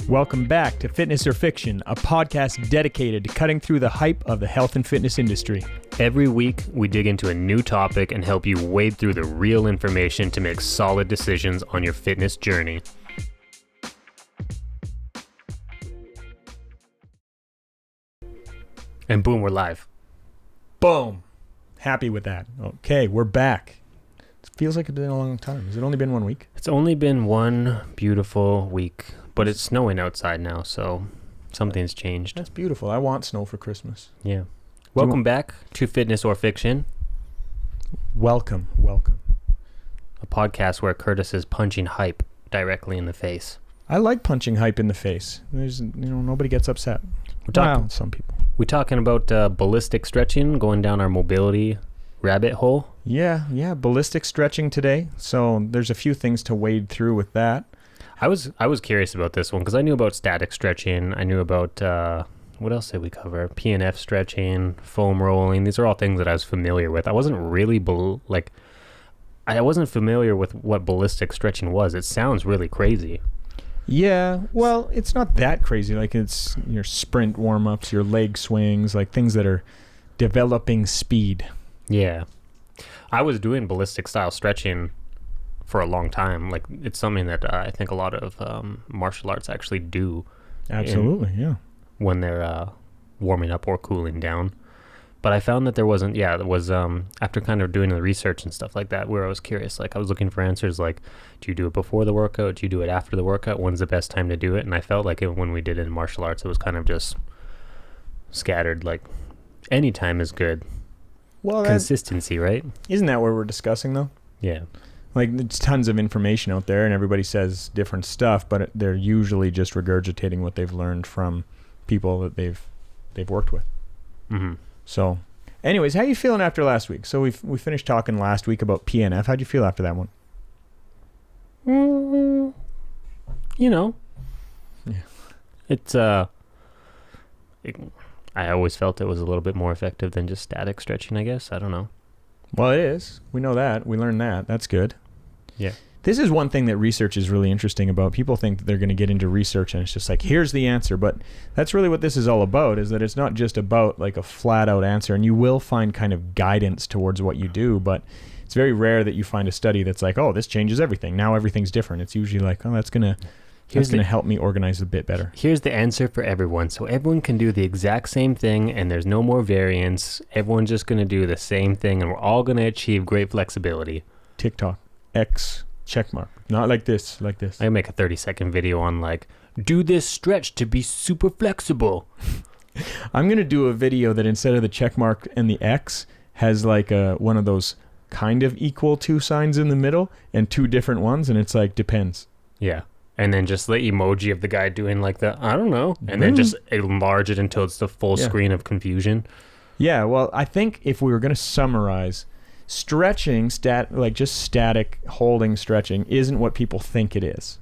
Welcome back to Fitness or Fiction, a podcast dedicated to cutting through the hype of the health and fitness industry. Every week, we dig into a new topic and help you wade through the real information to make solid decisions on your fitness journey. And boom, we're live. Boom. Happy with that. Okay, we're back. It feels like it's been a long time. Has it only been 1 week? It's only been one beautiful week, but it's snowing outside now, so something's changed. That's beautiful. I want snow for Christmas. Yeah. Welcome back to Fitness or Fiction, Welcome. a podcast where Curtis is punching hype directly in the face. I like punching hype in the face. There's, nobody gets upset. Well, some people. We're talking about ballistic stretching, going down our mobility rabbit hole. Yeah, ballistic stretching today. So there's a few things to wade through with that. I was curious about this one because I knew about static stretching. I knew about what else did we cover? PNF stretching, foam rolling. These are all things that I was familiar with. I wasn't really I wasn't familiar with what ballistic stretching was. It sounds really crazy. Yeah, well, it's not that crazy. Like, it's your sprint warm-ups, your leg swings, like things that are developing speed. Yeah. I was doing ballistic style stretching for a long time. Like, it's something that I think a lot of martial arts actually do. Absolutely, yeah. When they're warming up or cooling down. But I found that there wasn't, after kind of doing the research and stuff like that, where I was curious, like I was looking for answers like, do you do it before the workout? Do you do it after the workout? When's the best time to do it? And I felt like when we did it in martial arts, it was kind of just scattered, like any time is good. Well, consistency, right? Isn't that what we're discussing though? Yeah. Like, there's tons of information out there and everybody says different stuff, but they're usually just regurgitating what they've learned from people that they've worked with. Mm-hmm. So, anyways, how you feeling after last week? So we finished talking last week about PNF. How'd you feel after that one? Yeah. It's I always felt it was a little bit more effective than just static stretching, I guess. I don't know. Well, it is. We know that. We learned that. That's good. Yeah. This is one thing that research is really interesting about. People think that they're going to get into research and it's just like, here's the answer. But that's really what this is all about, is that it's not just about like a flat out answer. And you will find kind of guidance towards what you do, but it's very rare that you find a study that's like, oh, this changes everything. Now everything's different. It's usually like, oh, that's going to help me organize a bit better. Here's the answer for everyone. So everyone can do the exact same thing and there's no more variance. Everyone's just going to do the same thing and we're all going to achieve great flexibility. TikTok, X, check mark. Not like this. I make a 30-second video on like, do this stretch to be super flexible. I'm going to do a video that instead of the check mark and the X has like one of those kind of equal to signs in the middle and two different ones. And it's like, depends. Yeah. And then just the emoji of the guy doing like the, I don't know. And then just enlarge it until it's the full screen of confusion. Yeah. Well, I think if we were going to summarize, stretching, just static holding stretching isn't what people think it is.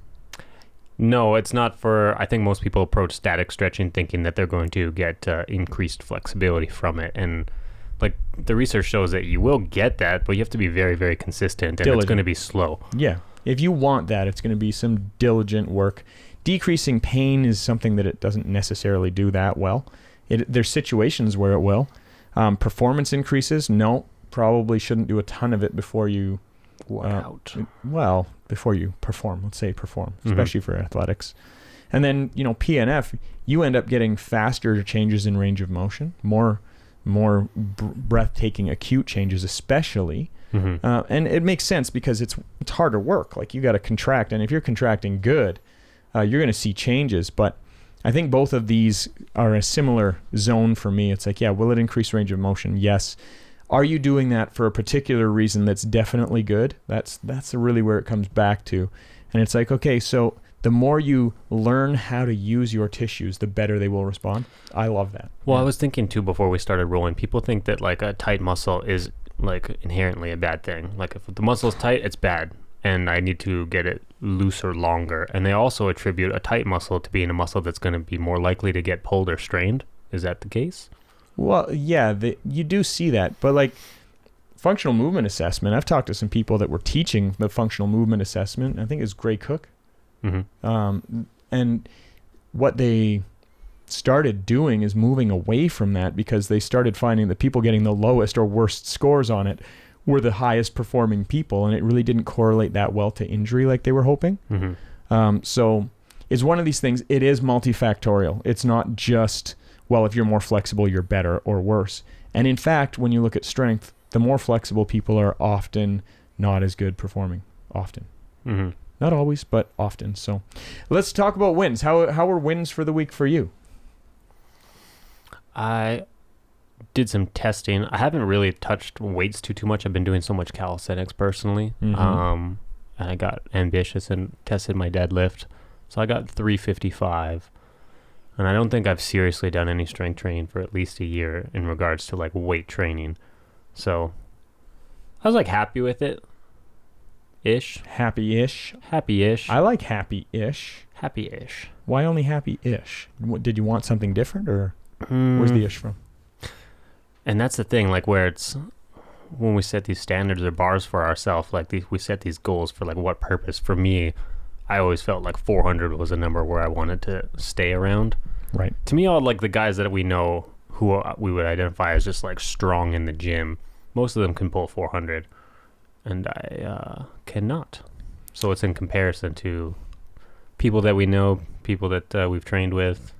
No, it's not I think most people approach static stretching thinking that they're going to get increased flexibility from it. And like the research shows that you will get that, but you have to be very, very consistent and it's going to be slow. Yeah. If you want that, it's going to be some diligent work. Decreasing pain is something that it doesn't necessarily do that well. There's situations where it will. Performance increases, no. Probably shouldn't do a ton of it before you before you perform. Let's say perform, especially for athletics. And then, PNF, you end up getting faster changes in range of motion, more breathtaking acute changes, especially. And it makes sense because it's harder work. Like, you got to contract, and if you're contracting good, you're going to see changes. But I think both of these are a similar zone for me. It's like, yeah, will it increase range of motion? Yes. Are you doing that for a particular reason that's definitely good? That's really where it comes back to. And it's like, okay, so the more you learn how to use your tissues, the better they will respond. I love that. Well, I was thinking too before we started rolling, people think that like a tight muscle is like inherently a bad thing. Like if the muscle is tight, it's bad and I need to get it looser longer. And they also attribute a tight muscle to being a muscle that's going to be more likely to get pulled or strained. Is that the case? Well, yeah, you do see that, but like functional movement assessment, I've talked to some people that were teaching the functional movement assessment. I think it's Gray Cook. And what they started doing is moving away from that, because they started finding that people getting the lowest or worst scores on it were the highest performing people, and it really didn't correlate that well to injury like they were hoping. So it's one of these things. It is multifactorial. It's not just, well, if you're more flexible, you're better or worse. And in fact, when you look at strength, the more flexible people are often not as good performing. Often. Not always, but often. So let's talk about wins. How were wins for the week for you? I did some testing. I haven't really touched weights too much. I've been doing so much calisthenics personally. And I got ambitious and tested my deadlift. So I got 355. And I don't think I've seriously done any strength training for at least a year in regards to like weight training. So I was like happy with it. Happy-ish. Happy-ish. I like happy-ish. Happy-ish. Why only happy-ish? Did you want something different, or where's the ish from? And that's the thing, like where it's when we set these standards or bars for ourselves, like we set these goals for like what purpose. For me, I always felt like 400 was a number where I wanted to stay around. Right. To me, all like the guys that we know who we would identify as just like strong in the gym, most of them can pull 400, and I cannot. So it's in comparison to people that we know, people that we've trained with.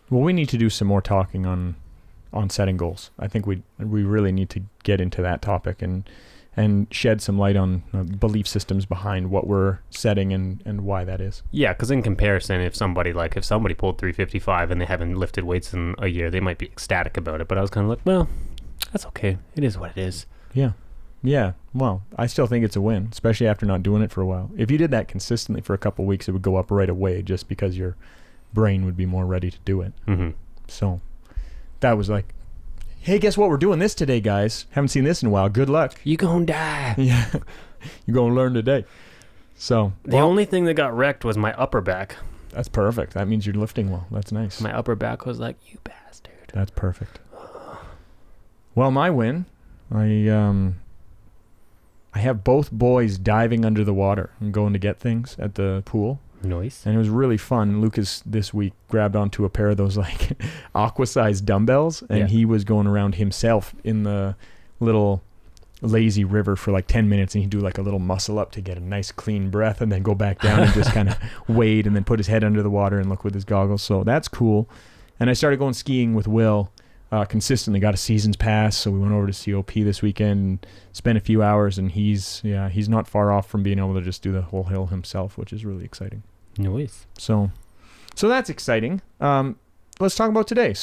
Well, we need to do some more talking on setting goals. I think we really need to get into that topic and shed some light on belief systems behind what we're setting and why that is. Yeah, because in comparison, if somebody pulled 355 and they haven't lifted weights in a year, they might be ecstatic about it. But I was kind of like, well, that's okay. It is what it is. Yeah. Yeah. Well, I still think it's a win, especially after not doing it for a while. If you did that consistently for a couple of weeks, it would go up right away just because your brain would be more ready to do it. So that was like, hey, guess what? We're doing this today, guys. Haven't seen this in a while. Good luck. You gonna die. Yeah. You're going to learn today. So the only thing that got wrecked was my upper back. That's perfect. That means you're lifting well. That's nice. My upper back was like, you bastard. That's perfect. Well, my win, I have both boys diving under the water and going to get things at the pool. Nice. And it was really fun. Lucas this week grabbed onto a pair of those like aqua-sized dumbbells, and he was going around himself in the little lazy river for like 10 minutes, and he'd do like a little muscle up to get a nice clean breath and then go back down and just kind of wade and then put his head under the water and look with his goggles. So that's cool. And I started going skiing with Will consistently. Got a season's pass, so we went over to COP this weekend and spent a few hours, and he's not far off from being able to just do the whole hill himself, which is really exciting. Nice. So that's exciting. Let's talk about today.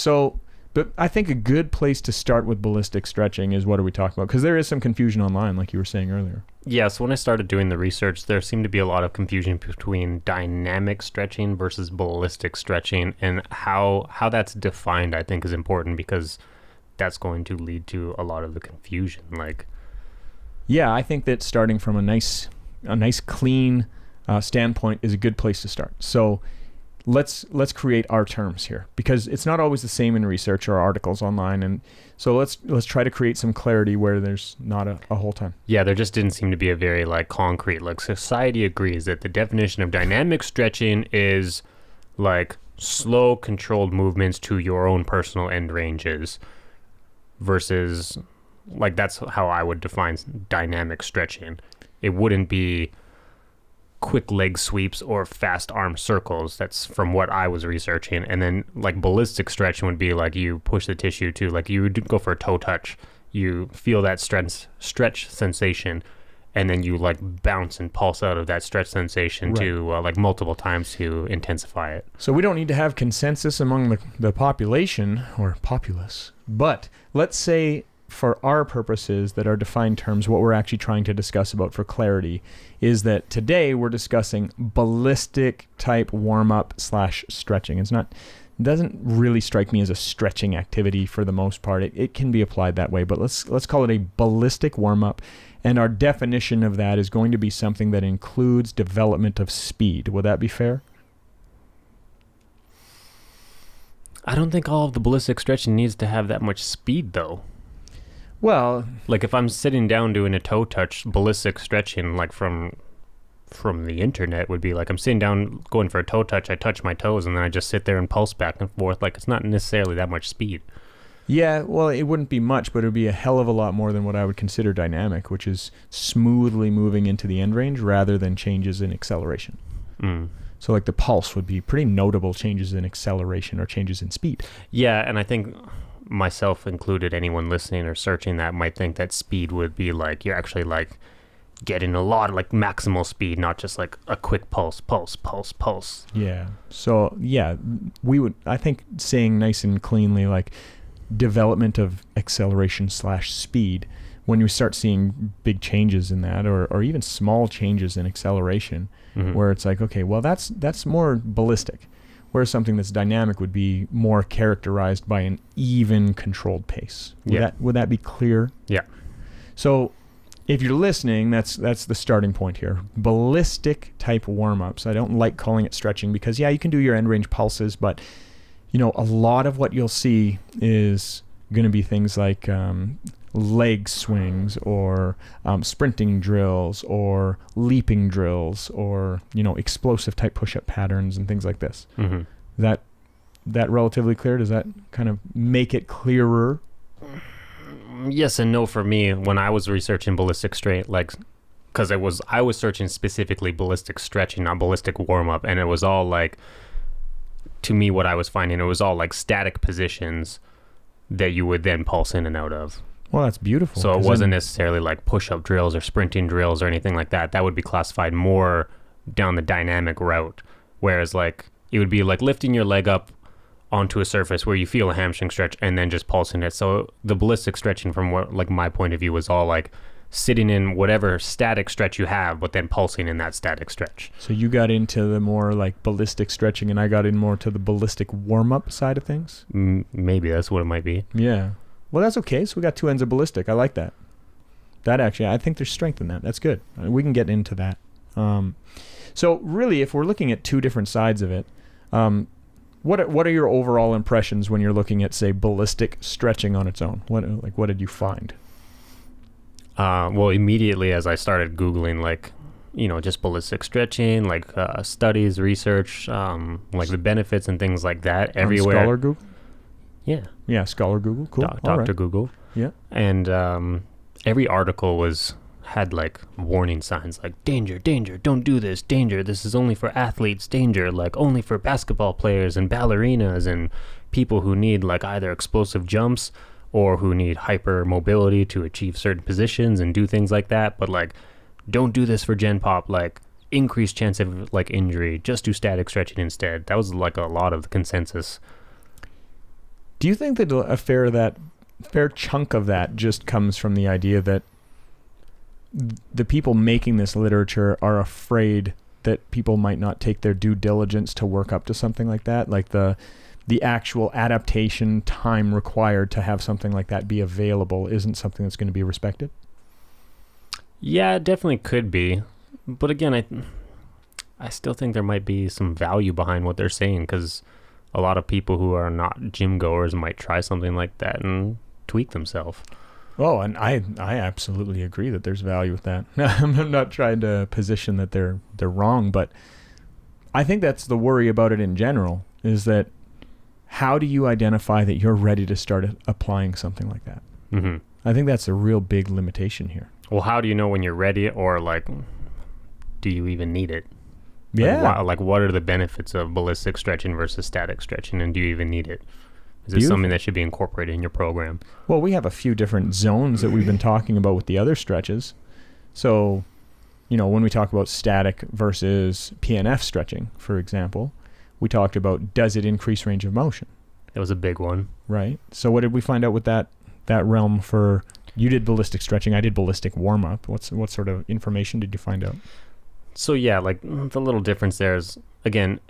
But I think a good place to start with ballistic stretching is, what are we talking about? Because there is some confusion online, like you were saying earlier. Yeah, so when I started doing the research, there seemed to be a lot of confusion between dynamic stretching versus ballistic stretching, and how that's defined, I think, is important, because that's going to lead to a lot of the confusion. Yeah, I think that starting from a nice clean standpoint is a good place to start. So let's create our terms here, because it's not always the same in research or articles online, and so let's try to create some clarity where there's not a whole ton. Yeah, there just didn't seem to be a very concrete, society agrees that the definition of dynamic stretching is slow controlled movements to your own personal end ranges, versus that's how I would define dynamic stretching. It wouldn't be quick leg sweeps or fast arm circles. That's from what I was researching. And then ballistic stretching would be you push the tissue to you would go for a toe touch, you feel that stretch sensation, and then you bounce and pulse out of that stretch sensation to multiple times to intensify it. So we don't need to have consensus among the population or populace, but let's say for our purposes that are defined terms, what we're actually trying to discuss about for clarity is that today we're discussing ballistic type warm-up / stretching. It doesn't really strike me as a stretching activity for the most part. It can be applied that way, but let's call it a ballistic warm-up. And our definition of that is going to be something that includes development of speed. Would that be fair? I don't think all of the ballistic stretching needs to have that much speed, though. Well, if I'm sitting down doing a toe touch ballistic stretching, from from the internet would be like, I'm sitting down going for a toe touch, I touch my toes, and then I just sit there and pulse back and forth. Like, it's not necessarily that much speed. Yeah, well, it wouldn't be much, but it would be a hell of a lot more than what I would consider dynamic, which is smoothly moving into the end range rather than changes in acceleration. So like the pulse would be pretty notable changes in acceleration or changes in speed. Yeah, and I think myself included, anyone listening or searching that might think that speed would be like, you're actually like getting a lot of like maximal speed, not just like a quick pulse. Yeah. So yeah, I think saying nice and cleanly like development of acceleration / speed, when you start seeing big changes in that or even small changes in acceleration, where it's like, okay, well that's more ballistic, whereas something that's dynamic would be more characterized by an even controlled pace. Would that be clear? Yeah. So if you're listening, that's the starting point here. Ballistic type warm-ups. I don't like calling it stretching because, yeah, you can do your end range pulses, but a lot of what you'll see is going to be things like leg swings or sprinting drills or leaping drills or, explosive type push-up patterns and things like this. That relatively clear? Does that kind of make it clearer? Yes and no for me. When I was researching ballistic straight, like, because I was searching specifically ballistic stretching, not ballistic warm-up, and it was all like, to me, what I was finding, it was all like static positions that you would then pulse in and out of. Well, that's beautiful. So it wasn't necessarily like push-up drills or sprinting drills or anything like that. That would be classified more down the dynamic route, whereas like it would be like lifting your leg up onto a surface where you feel a hamstring stretch and then just pulsing it. So the ballistic stretching, from what like my point of view, was all like sitting in whatever static stretch you have, but then pulsing in that static stretch. So you got into the more like ballistic stretching and I got in more to the ballistic warm-up side of things? Maybe that's what it might be. Yeah. Well, that's okay. So we got two ends of ballistic. I like that. That actually, I think there's strength in that. That's good. We can get into that. So really, if we're looking at two different sides of it, what are your overall impressions when you're looking at, say, ballistic stretching on its own? What did you find? Well, immediately as I started Googling, like, just ballistic stretching, like studies, research, like the benefits and things like that everywhere. Scholar Google? Yeah. Yeah, Scholar Google. Cool. Dr. Right. Google. Yeah. And every article had like warning signs like danger, don't do this, danger, this is only for athletes, danger, like only for basketball players and ballerinas and people who need like either explosive jumps or who need hyper mobility to achieve certain positions and do things like that. But like, don't do this for gen pop, like increased chance of like injury, just do static stretching instead. That was like a lot of the consensus. Do you think that a fair chunk of that just comes from the idea that the people making this literature are afraid that people might not take their due diligence to work up to something like that? Like the actual adaptation time required to have something like that be available isn't something that's going to be respected? Yeah, it definitely could be. But again, I still think there might be some value behind what they're saying, because a lot of people who are not gym goers might try something like that and tweak themselves. Oh, and I absolutely agree that there's value with that. I'm not trying to position that they're wrong, but I think that's the worry about it in general, is that how do you identify that you're ready to start applying something like that? Mm-hmm. I think that's a real big limitation here. Well, how do you know when you're ready, or like, do you even need it? Yeah. Like what are the benefits of ballistic stretching versus static stretching, and do you even need it? Is it something that should be incorporated in your program? Well, we have a few different zones that we've been talking about with the other stretches. So, when we talk about static versus PNF stretching, for example, we talked about, does it increase range of motion? That was a big one. Right. So what did we find out with that realm for, you did ballistic stretching, I did ballistic warm-up. What sort of information did you find out? So yeah, like the little difference there is, again,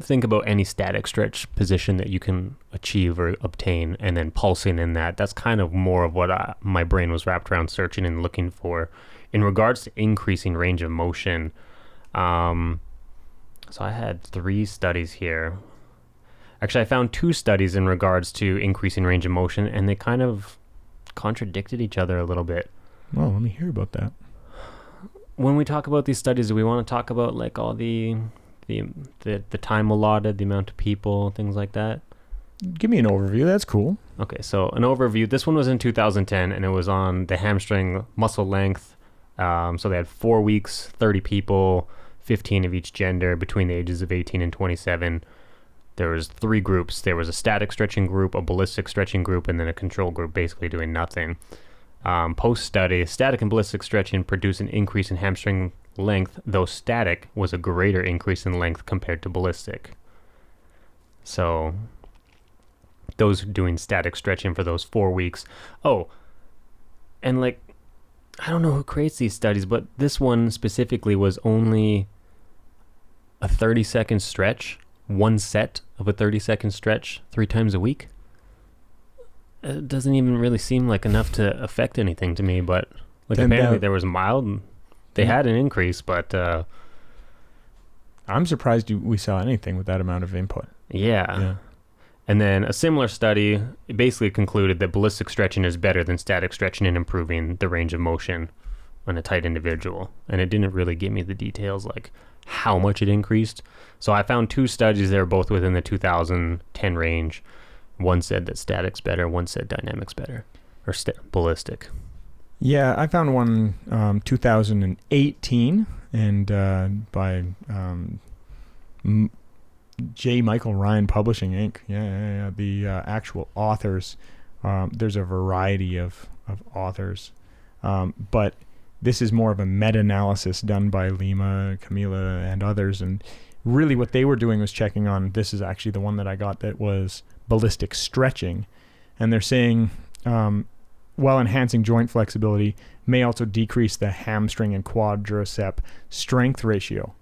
think about any static stretch position that you can achieve or obtain, and then pulsing in that. That's kind of more of what my brain was wrapped around searching and looking for. In regards to increasing range of motion, so I had 3 studies here. Actually, I found 2 studies in regards to increasing range of motion, and they kind of contradicted each other a little bit. Oh, let me hear about that. when we talk about these studies, do we want to talk about like all the time allotted, the amount of people, things like that? Give me an overview. That's cool. Okay, so an overview. This one was in 2010, and it was on the hamstring muscle length. So they had 4 weeks, 30 people, 15 of each gender between the ages of 18 and 27. There was 3 groups. There was a static stretching group, a ballistic stretching group, and then a control group basically doing nothing. Post-study, static and ballistic stretching produced an increase in hamstring length, though static was a greater increase in length compared to ballistic. So those doing static stretching for those 4 weeks. Oh, and like, I don't know who creates these studies, but this one specifically was only a 30-second stretch, one set of a 30-second stretch 3 times a week. It doesn't even really seem like enough to affect anything to me, but like apparently there was mild, they had an increase, but I'm surprised we saw anything with that amount of input. Yeah. And then a similar study basically concluded that ballistic stretching is better than static stretching in improving the range of motion on a tight individual. And it didn't really give me the details like how much it increased. So I found 2 studies that are both within the 2010 range. One said that static's better, one said dynamic's better, or ballistic. Yeah, I found one 2018 and by J. Michael Ryan Publishing, Inc. Yeah. The actual authors, there's a variety of authors, but this is more of a meta-analysis done by Lima, Camila, and others. And really what they were doing was checking on, this is actually the one that I got that was ballistic stretching. And they're saying, while enhancing joint flexibility, may also decrease the hamstring and quadricep strength ratio.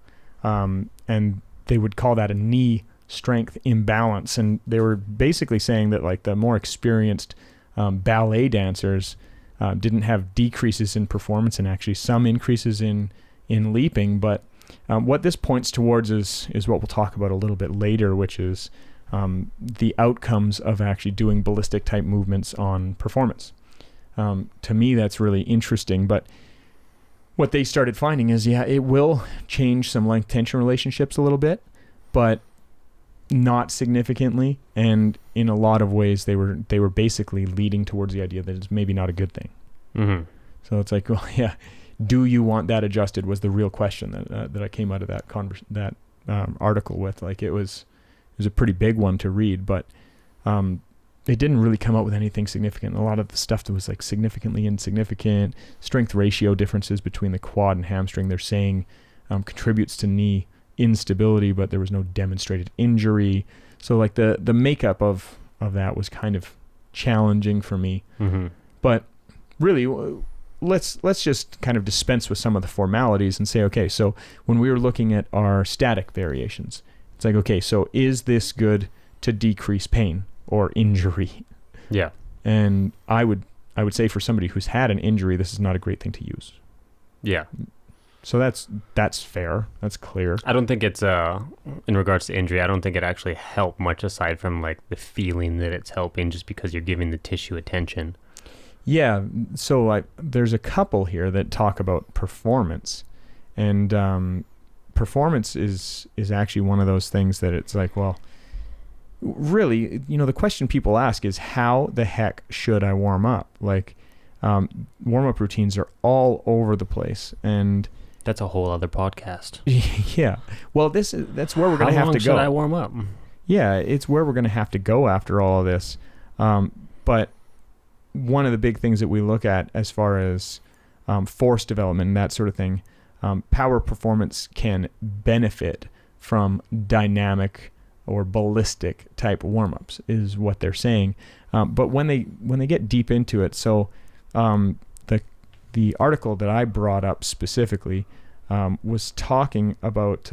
And they would call that a knee strength imbalance. And they were basically saying that like the more experienced ballet dancers didn't have decreases in performance and actually some increases in leaping. But what this points towards is what we'll talk about a little bit later, which is the outcomes of actually doing ballistic type movements on performance. To me, that's really interesting. But what they started finding is, it will change some length tension relationships a little bit, but not significantly. And in a lot of ways, they were basically leading towards the idea that it's maybe not a good thing. Mm-hmm. So it's like, well, yeah, do you want that adjusted? Was the real question that I came out of that article with. Like it was a pretty big one to read, but it didn't really come up with anything significant. A lot of the stuff that was like significantly insignificant, strength ratio differences between the quad and hamstring, they're saying contributes to knee instability, but there was no demonstrated injury. So like the makeup of that was kind of challenging for me. Mm-hmm. But really, let's just kind of dispense with some of the formalities and say, okay, so when we were looking at our static variations, it's like, okay, so is this good to decrease pain or injury? Yeah. And I would say for somebody who's had an injury, this is not a great thing to use. Yeah. So that's fair. That's clear. I don't think it's in regards to injury, I don't think it actually helped much aside from like the feeling that it's helping just because you're giving the tissue attention. Yeah. So there's a couple here that talk about performance, and performance is actually one of those things that it's like, well, really, the question people ask is, how the heck should I warm up? Like, warm-up routines are all over the place, and that's a whole other podcast. Yeah. Well, that's where we're going to have to go. How long should I warm up? Yeah, it's where we're going to have to go after all of this. But one of the big things that we look at as far as force development and that sort of thing, power performance can benefit from dynamic or ballistic type warm-ups is what they're saying. But when they get deep into it, so the article that I brought up specifically was talking about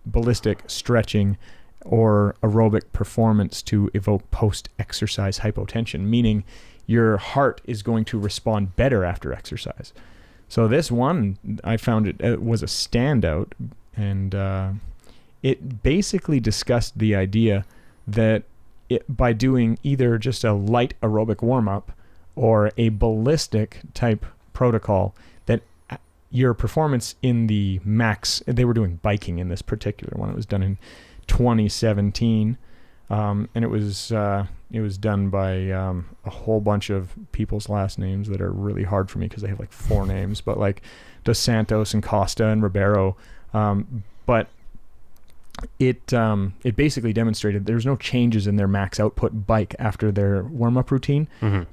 ballistic stretching or aerobic performance to evoke post-exercise hypotension, meaning your heart is going to respond better after exercise. So this one, I found it was a standout, and it basically discussed the idea that by doing either just a light aerobic warm-up or a ballistic type protocol that your performance in the max, they were doing biking in this particular one. It was done in 2017. And it was done by a whole bunch of people's last names that are really hard for me because they have like 4 names, but like Dos Santos and Costa and Ribeiro. But it basically demonstrated there's no changes in their max output bike after their warm-up routine,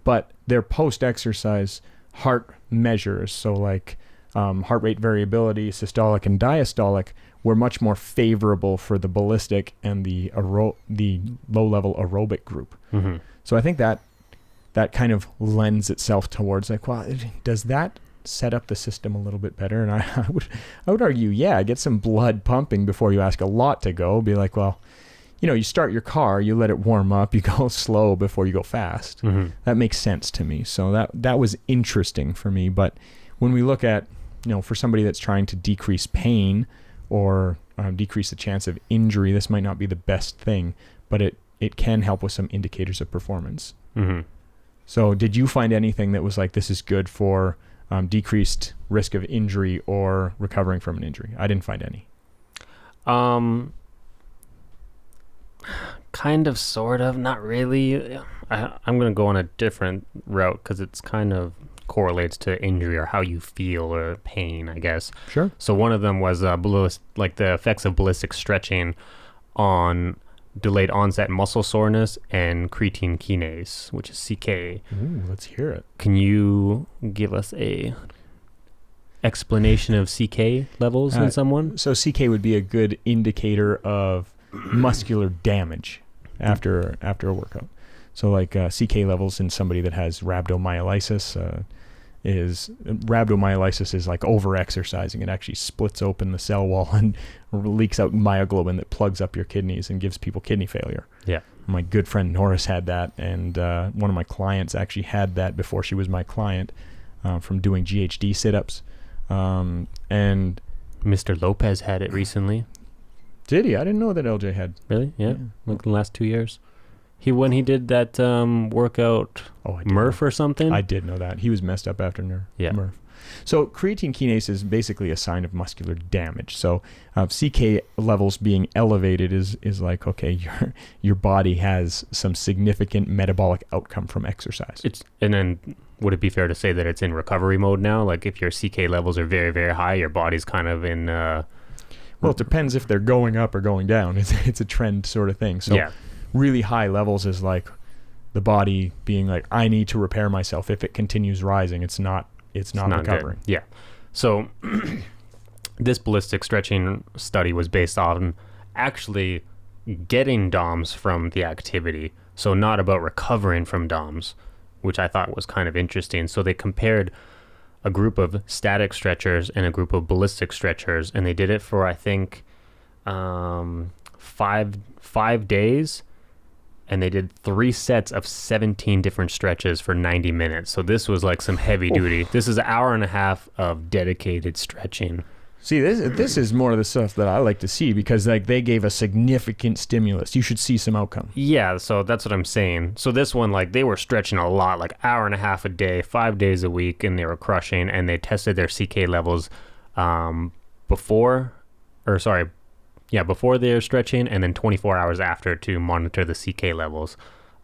but their post-exercise heart measures, so like heart rate variability, systolic and diastolic, were much more favorable for the ballistic and the low-level aerobic group. So I think that kind of lends itself towards like, well, does that set up the system a little bit better? And I would argue, yeah, get some blood pumping before you ask a lot to go. Be like, well, you start your car, you let it warm up, you go slow before you go fast. That makes sense to me. So that was interesting for me. But when we look at, for somebody that's trying to decrease pain or decrease the chance of injury, this might not be the best thing, but it can help with some indicators of performance. So did you find anything that was like, this is good for decreased risk of injury or recovering from an injury? I didn't find any. Kind of, sort of, not really. I'm going to go on a different route because it's kind of correlates to injury or how you feel or pain, I guess. Sure. So one of them was like the effects of ballistic stretching on delayed onset muscle soreness and creatine kinase, which is CK. Ooh, let's hear it. Can you give us a explanation of CK levels in someone? So CK would be a good indicator of muscular damage after a workout. So like CK levels in somebody that has rhabdomyolysis rhabdomyolysis is like over-exercising. It actually splits open the cell wall and leaks out myoglobin that plugs up your kidneys and gives people kidney failure. Yeah. My good friend Norris had that, and one of my clients actually had that before she was my client from doing GHD sit-ups. And Mr. Lopez had it recently. Did he? I didn't know that LJ had. Really? Yeah. Like the last 2 years. When he did that workout, Murph or something? I did know that. He was messed up after Murph. So creatine kinase is basically a sign of muscular damage. So CK levels being elevated is like, okay, your body has some significant metabolic outcome from exercise. And then would it be fair to say that it's in recovery mode now? Like if your CK levels are very, very high, your body's kind of in... well, it depends if they're going up or going down. It's a trend sort of thing. So yeah. Really high levels is like the body being like, I need to repair myself. If it continues rising, it's not recovering. Good. Yeah. So this ballistic stretching study was based on actually getting DOMs from the activity. So not about recovering from DOMs, which I thought was kind of interesting. So they compared a group of static stretchers and a group of ballistic stretchers, and they did it for, I think, 5 days. And they did 3 sets of 17 different stretches for 90 minutes. So this was like some heavy duty. This is an hour and a half of dedicated stretching. See, this is more of the stuff that I like to see because like they gave a significant stimulus. You should see some outcome. Yeah, so that's what I'm saying. So this one, like they were stretching a lot, like hour and a half a day, 5 days a week, and they were crushing. And they tested their CK levels before they were stretching, and then 24 hours after to monitor the CK levels.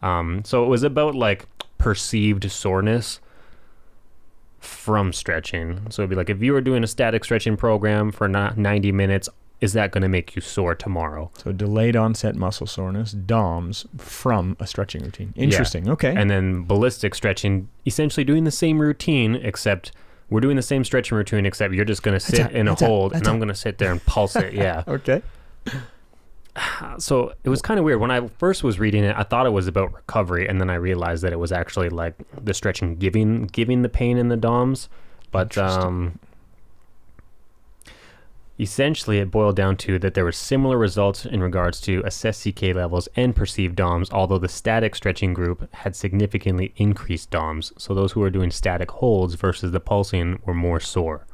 So it was about like perceived soreness from stretching. So it'd be like if you were doing a static stretching program for 90 minutes, is that going to make you sore tomorrow? So delayed onset muscle soreness, DOMS, from a stretching routine. Interesting. Yeah. Okay. And then ballistic stretching, essentially doing the same routine, except we're doing the same stretching routine, except you're just going to sit in a hold, and I'm going to sit there and pulse it. Yeah. Okay. So it was kind of weird. When I first was reading it, I thought it was about recovery, and then I realized that it was actually like the stretching giving the pain in the DOMs. But essentially it boiled down to that there were similar results in regards to assessed CK levels and perceived DOMs, although the static stretching group had significantly increased DOMs. So those who were doing static holds versus the pulsing were more sore.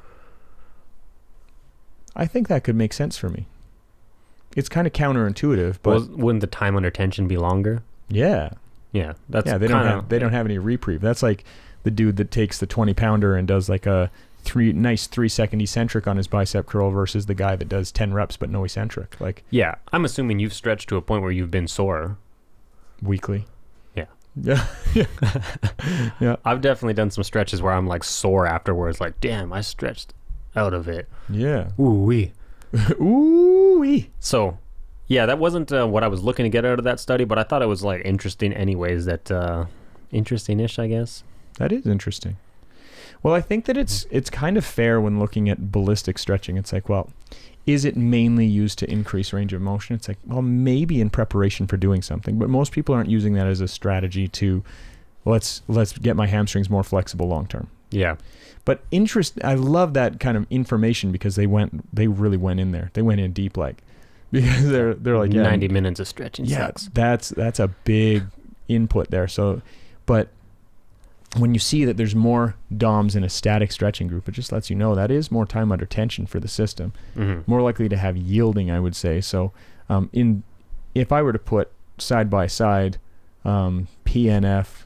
I think that could make sense for me. It's kind of counterintuitive, but wouldn't the time under tension be longer? Yeah. Yeah, that's they don't have any reprieve. That's like the dude that takes the 20 pounder and does like a 3-second eccentric on his bicep curl versus the guy that does 10 reps but no eccentric. Like, yeah, I'm assuming you've stretched to a point where you've been sore. Weekly. Yeah. Yeah. Yeah. I've definitely done some stretches where I'm like sore afterwards, like, damn, I stretched out of it. Yeah. Ooh-wee. Ooh-wee. So, yeah, that wasn't what I was looking to get out of that study, but I thought it was like interesting anyways, that interesting-ish, I guess. That is interesting. Well, I think that it's kind of fair when looking at ballistic stretching. It's like, well, is it mainly used to increase range of motion? It's like, well, maybe in preparation for doing something, but most people aren't using that as a strategy to let's get my hamstrings more flexible long term. Yeah. But I love that kind of information because they really went in there. They went in deep, like, because they're like, yeah, 90 minutes of stretching sucks. That's a big input there. So, but when you see that there's more DOMs in a static stretching group, it just lets you know that is more time under tension for the system, more likely to have yielding, I would say. So if I were to put side by side PNF,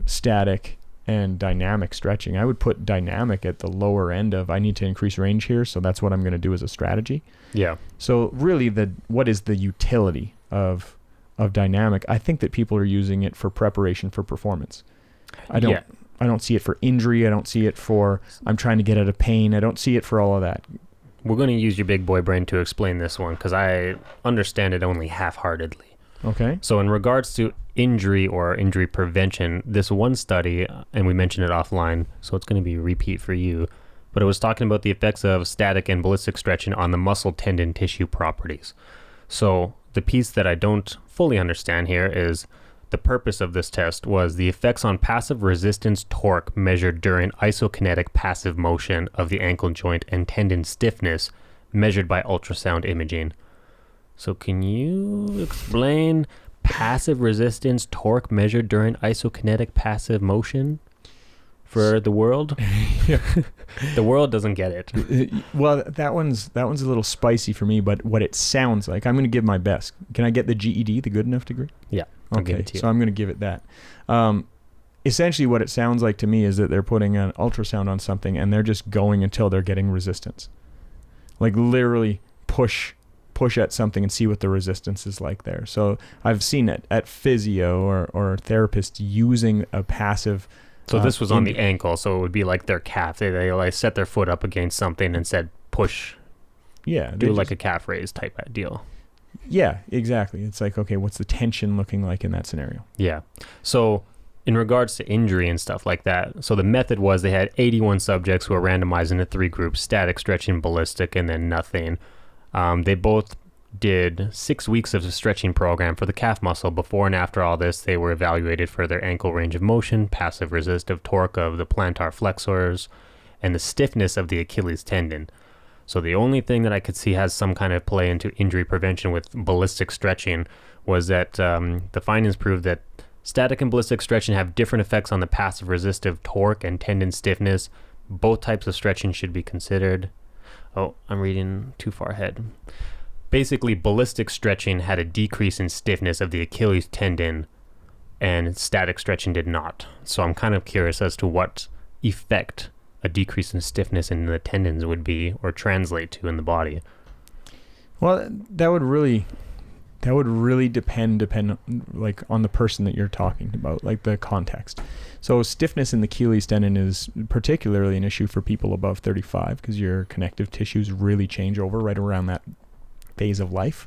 static, and dynamic stretching, I would put dynamic at the lower end of I need to increase range here, so that's what I'm going to do as a strategy. Yeah. So really, what is the utility of dynamic? I think that people are using it for preparation for performance. I don't see it for injury. I don't see it for I'm trying to get out of pain. I don't see it for all of that. We're going to use your big boy brain to explain this one because I understand it only half-heartedly. Okay. So in regards to injury or injury prevention, this one study, and we mentioned it offline, so it's going to be a repeat for you, but it was talking about the effects of static and ballistic stretching on the muscle tendon tissue properties. So the piece that I don't fully understand here is the purpose of this test was the effects on passive resistance torque measured during isokinetic passive motion of the ankle joint and tendon stiffness measured by ultrasound imaging. So can you explain passive resistance torque measured during isokinetic passive motion for the world? Yeah. The world doesn't get it. Well, that one's a little spicy for me, but what it sounds like, I'm going to give my best. Can I get the GED, the good enough degree? Yeah. I'll give it to you. So I'm going to give it that. Essentially what it sounds like to me is that they're putting an ultrasound on something and they're just going until they're getting resistance. Like literally push at something and see what the resistance is like there. So I've seen it at physio or therapists using a passive. So this was on the ankle, so it would be like their calf. They like set their foot up against something and said push. Yeah. Do like a calf raise type of deal. Yeah, exactly. It's like, okay, what's the tension looking like in that scenario? Yeah. So in regards to injury and stuff like that, so the method was they had 81 subjects who were randomized into 3 groups, static, stretching, ballistic, and then nothing. They both did 6 weeks of a stretching program for the calf muscle. Before and after all this, they were evaluated for their ankle range of motion, passive resistive torque of the plantar flexors, and the stiffness of the Achilles tendon. So the only thing that I could see has some kind of play into injury prevention with ballistic stretching was that the findings proved that static and ballistic stretching have different effects on the passive resistive torque and tendon stiffness. Both types of stretching should be considered. Oh, I'm reading too far ahead. Basically, ballistic stretching had a decrease in stiffness of the Achilles tendon and static stretching did not. So I'm kind of curious as to what effect a decrease in stiffness in the tendons would be or translate to in the body. Well, that would really depend like on the person that you're talking about, like the context. So stiffness in the Achilles tendon is particularly an issue for people above 35 because your connective tissues really change over right around that phase of life.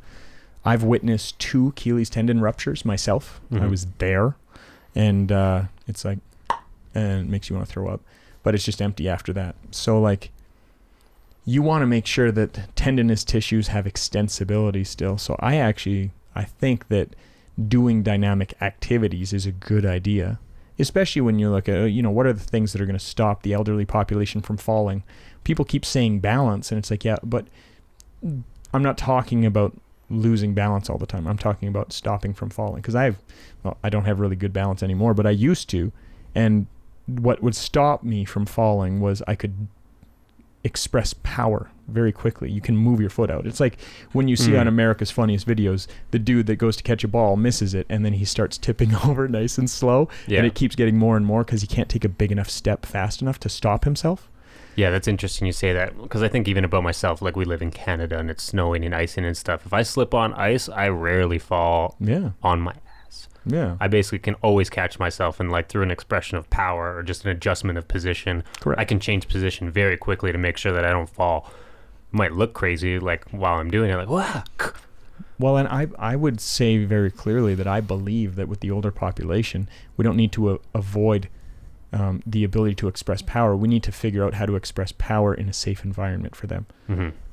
I've witnessed 2 Achilles tendon ruptures myself. I was there, and it's like, and it makes you want to throw up. But it's just empty after that. So like you want to make sure that tendinous tissues have extensibility still. So I think that doing dynamic activities is a good idea, especially when you look at, what are the things that are going to stop the elderly population from falling? People keep saying balance, and it's like, yeah, but I'm not talking about losing balance all the time. I'm talking about stopping from falling because I don't have really good balance anymore, but I used to. And what would stop me from falling was I could express power very quickly. You can move your foot out. It's like when you see on America's Funniest Videos, the dude that goes to catch a ball misses it, and then he starts tipping over nice and slow, and it keeps getting more and more because he can't take a big enough step fast enough to stop himself. Yeah, that's interesting you say that, because I think even about myself, like we live in Canada and it's snowing and icing and stuff. If I slip on ice, I rarely fall on my ass. Yeah. I basically can always catch myself, and like through an expression of power or just an adjustment of position, I can change position very quickly to make sure that I don't fall. It might look crazy like while I'm doing it, like, wow. Well, and I would say very clearly that I believe that with the older population, we don't need to avoid the ability to express power. We need to figure out how to express power in a safe environment for them.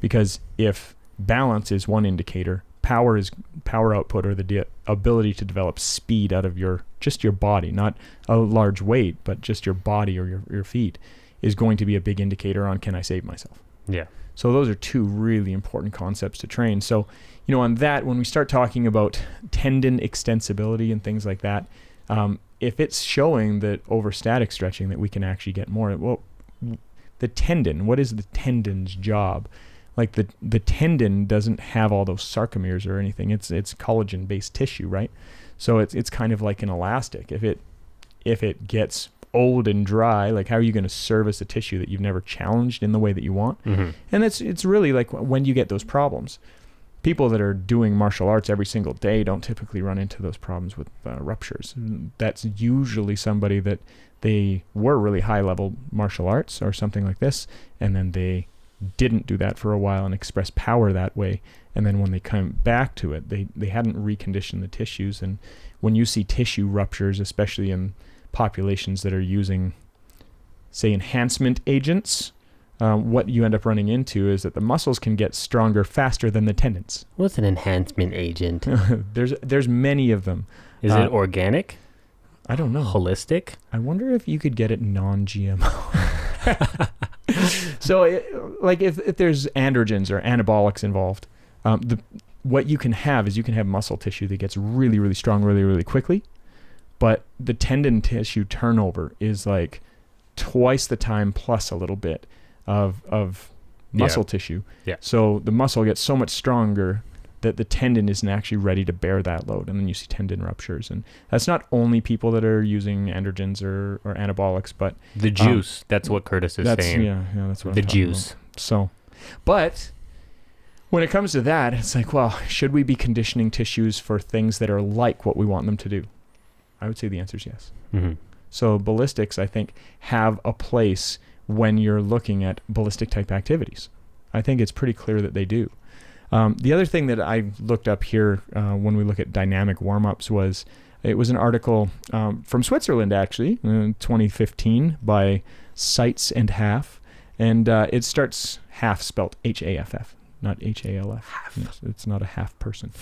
Because if balance is one indicator, power is power output, or the ability to develop speed out of just your body, not a large weight, but just your body or your feet, is going to be a big indicator on, can I save myself? Yeah. So those are two really important concepts to train. So, on that, when we start talking about tendon extensibility and things like that, if it's showing that over static stretching that we can actually get more, well, the tendon, what is the tendon's job? Like the tendon doesn't have all those sarcomeres or anything. It's collagen-based tissue, right? So it's kind of like an elastic. If it gets old and dry, like how are you going to service a tissue that you've never challenged in the way that you want? And it's really like when you get those problems. People that are doing martial arts every single day don't typically run into those problems with ruptures. That's usually somebody that they were really high-level martial arts or something like this, and then they didn't do that for a while and express power that way. And then when they come back to it, they hadn't reconditioned the tissues. And when you see tissue ruptures, especially in populations that are using, say, enhancement agents, what you end up running into is that the muscles can get stronger faster than the tendons. What's an enhancement agent? There's many of them. Is it organic? I don't know. Holistic? I wonder if you could get it non-GMO. So, if there's androgens or anabolics involved, what you can have is muscle tissue that gets really, really strong really, really quickly, but the tendon tissue turnover is like twice the time plus a little bit of muscle tissue. Yeah. So the muscle gets so much stronger that the tendon isn't actually ready to bear that load, and then you see tendon ruptures. And that's not only people that are using androgens or anabolics, but the juice. That's what Curtis is saying. Yeah, that's what the I'm talking juice. About. So, but when it comes to that, it's like, well, should we be conditioning tissues for things that are like what we want them to do? I would say the answer is yes. So ballistics, I think, have a place when you're looking at ballistic type activities. I think it's pretty clear that they do. The other thing that I looked up here when we look at dynamic warm-ups was an article from Switzerland, actually, in 2015 by Seitz and Half. And it starts half spelt H-A-F-F, not H-A-L-F. It's not a half person.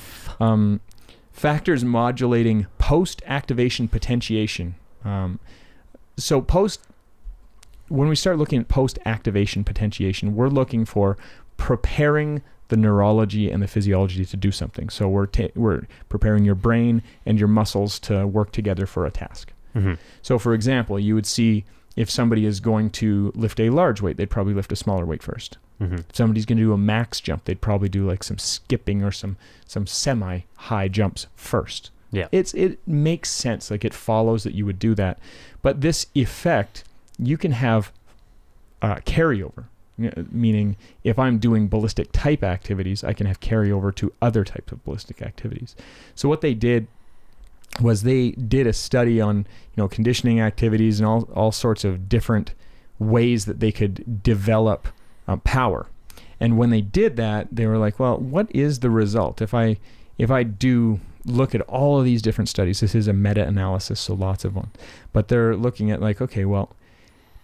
Factors modulating post-activation potentiation. When we start looking at post-activation potentiation, we're looking for preparing the neurology and the physiology to do something. So we're preparing your brain and your muscles to work together for a task. So for example, you would see if somebody is going to lift a large weight, they'd probably lift a smaller weight first. If somebody's going to do a max jump, they'd probably do like some skipping or some semi-high jumps first. Yeah, it makes sense. Like it follows that you would do that. But this effect, you can have carryover. Meaning, if I'm doing ballistic type activities, I can have carryover to other types of ballistic activities. So what they did was they did a study on conditioning activities and all sorts of different ways that they could develop power. And when they did that, they were like, well, what is the result if I do look at all of these different studies? This is a meta-analysis, so lots of them. But they're looking at like, okay, well,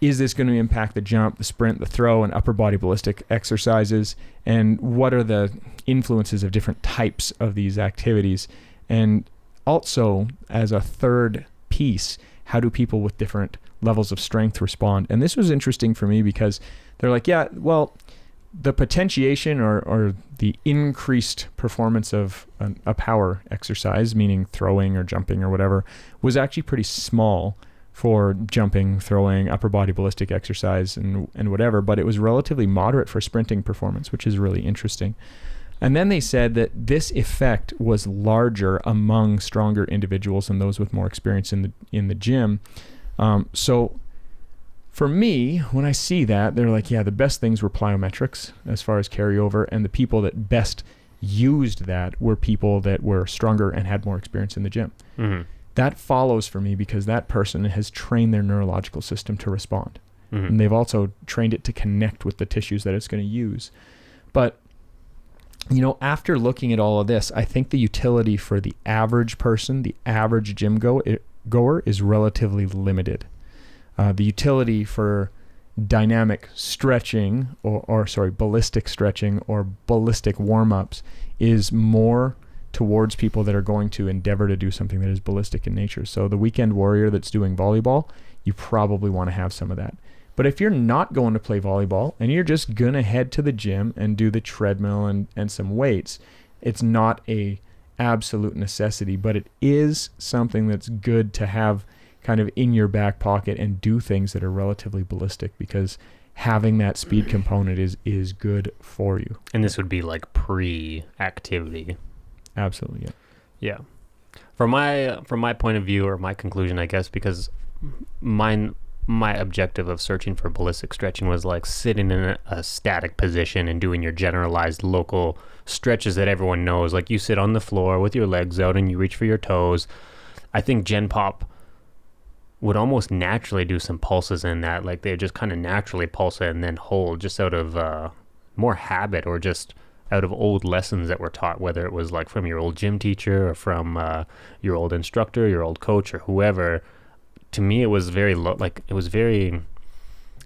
is this going to impact the jump, the sprint, the throw, and upper body ballistic exercises? And what are the influences of different types of these activities? And also, as a third piece, how do people with different levels of strength respond? And this was interesting for me because they're like, yeah, well, the potentiation or the increased performance of a power exercise, meaning throwing or jumping or whatever, was actually pretty small for jumping, throwing, upper body ballistic exercise and whatever, but it was relatively moderate for sprinting performance, which is really interesting. And then they said that this effect was larger among stronger individuals and those with more experience in the gym. So for me, when I see that, they're like, yeah, the best things were plyometrics as far as carryover, and the people that best used that were people that were stronger and had more experience in the gym. Mm-hmm. That follows for me because that person has trained their neurological system to respond. Mm-hmm. And they've also trained it to connect with the tissues that it's going to use. But after looking at all of this, I think the utility for the average person, the average gym goer, is relatively limited. The utility for dynamic stretching or ballistic stretching or ballistic warm-ups is more towards people that are going to endeavor to do something that is ballistic in nature. So the weekend warrior that's doing volleyball, you probably want to have some of that. But if you're not going to play volleyball and you're just going to head to the gym and do the treadmill and some weights, it's not a absolute necessity, but it is something that's good to have kind of in your back pocket and do things that are relatively ballistic, because having that speed component is good for you. And this would be like pre-activity. Absolutely, yeah. From my point of view, or my conclusion, I guess, because my objective of searching for ballistic stretching was like sitting in a static position and doing your generalized local stretches that everyone knows. Like you sit on the floor with your legs out and you reach for your toes. I think Gen Pop would almost naturally do some pulses in that. Like they just kind of naturally pulse it and then hold, just out of more habit or just out of old lessons that were taught, whether it was like from your old gym teacher or from your old instructor, your old coach, or whoever. To me, it was very it was very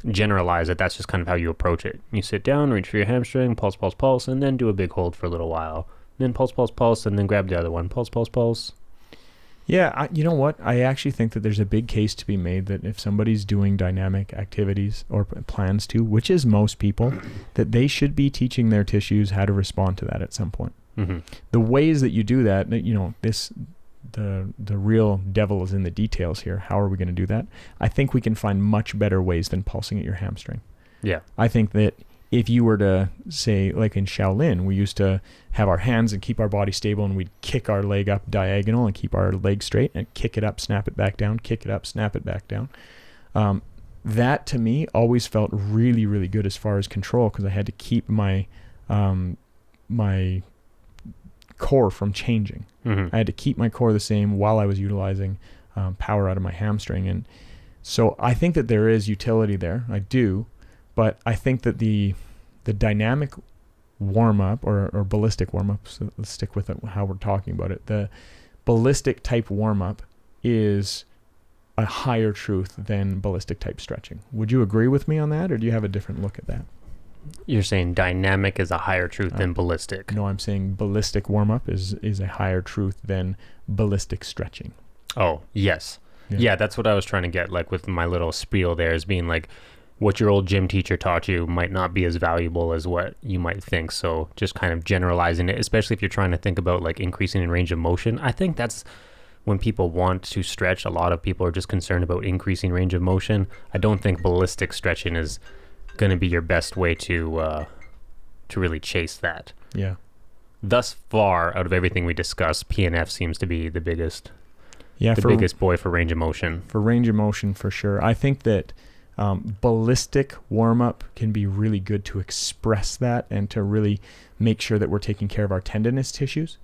generalized that's just kind of how you approach it. You sit down, reach for your hamstring, pulse, pulse, pulse, and then do a big hold for a little while. Then pulse, pulse, pulse, and then grab the other one. Pulse, pulse, pulse. Yeah, you know what? I actually think that there's a big case to be made that if somebody's doing dynamic activities or plans to, which is most people, that they should be teaching their tissues how to respond to that at some point. Mm-hmm. The ways that you do that, the real devil is in the details here. How are we going to do that? I think we can find much better ways than pulsing at your hamstring. Yeah. I think that if you were to say, like in Shaolin, we used to have our hands and keep our body stable, and we'd kick our leg up diagonal and keep our leg straight and kick it up, snap it back down, kick it up, snap it back down. That to me always felt really, really good as far as control, because I had to keep my my core from changing. Mm-hmm. I had to keep my core the same while I was utilizing power out of my hamstring. And so I think that there is utility there. I do. But I think that the dynamic warm-up or ballistic warm-up, so let's stick with it, how we're talking about it, the ballistic type warm-up is a higher truth than ballistic type stretching. Would you agree with me on that, or do you have a different look at that? You're saying dynamic is a higher truth than ballistic. No, I'm saying ballistic warm-up is a higher truth than ballistic stretching. Oh, yes. Yeah, that's what I was trying to get, like with my little spiel there, is being like, what your old gym teacher taught you might not be as valuable as what you might think. So just kind of generalizing it, especially if you're trying to think about like increasing in range of motion. I think that's when people want to stretch. A lot of people are just concerned about increasing range of motion. I don't think ballistic stretching is going to be your best way to really chase that. Yeah. Thus far, out of everything we discussed, PNF seems to be the biggest. Yeah, biggest boy for range of motion. For range of motion, for sure. I think that ballistic warm-up can be really good to express that and to really make sure that we're taking care of our tendinous tissues.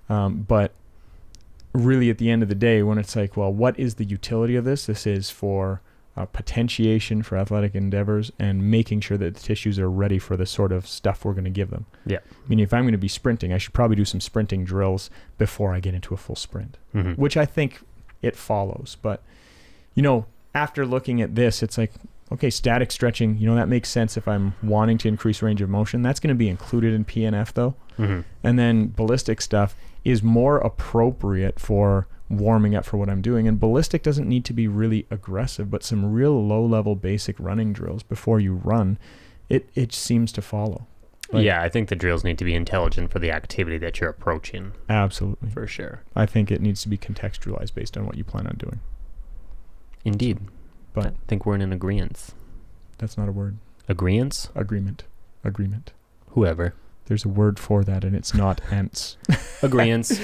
But really at the end of the day, when it's like, well, what is the utility of this? This is for potentiation for athletic endeavors and making sure that the tissues are ready for the sort of stuff we're going to give them. Yeah. I mean, if I'm going to be sprinting, I should probably do some sprinting drills before I get into a full sprint, which I think it follows. But, after looking at this, it's like, okay, static stretching, that makes sense if I'm wanting to increase range of motion. That's going to be included in PNF though. Mm-hmm. And then ballistic stuff is more appropriate for warming up for what I'm doing. And ballistic doesn't need to be really aggressive, but some real low-level basic running drills before you run, it seems to follow. Yeah, I think the drills need to be intelligent for the activity that you're approaching. Absolutely. For sure. I think it needs to be contextualized based on what you plan on doing. Indeed. But I think we're in an agreement. that's not a word. Agreement? Agreement. Whoever. There's a word for that, and it's not ants. Agreements.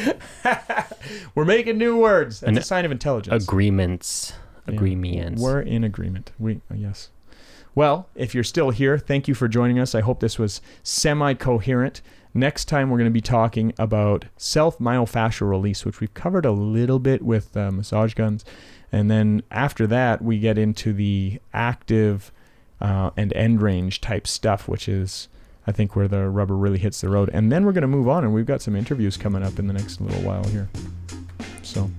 We're making new words. That's a sign of intelligence. Agreements. Yeah. Agreements. We're in agreement. Yes. Well, if you're still here, thank you for joining us. I hope this was semi-coherent. Next time, we're going to be talking about self-myofascial release, which we've covered a little bit with massage guns. And then after that, we get into the active and end range type stuff, which is, I think, where the rubber really hits the road. And then we're going to move on, and we've got some interviews coming up in the next little while here. So,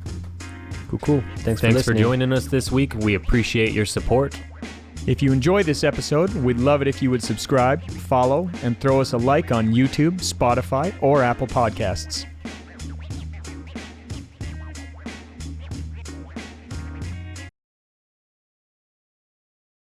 cool. Thanks for joining us this week. We appreciate your support. If you enjoyed this episode, we'd love it if you would subscribe, follow, and throw us a like on YouTube, Spotify, or Apple Podcasts.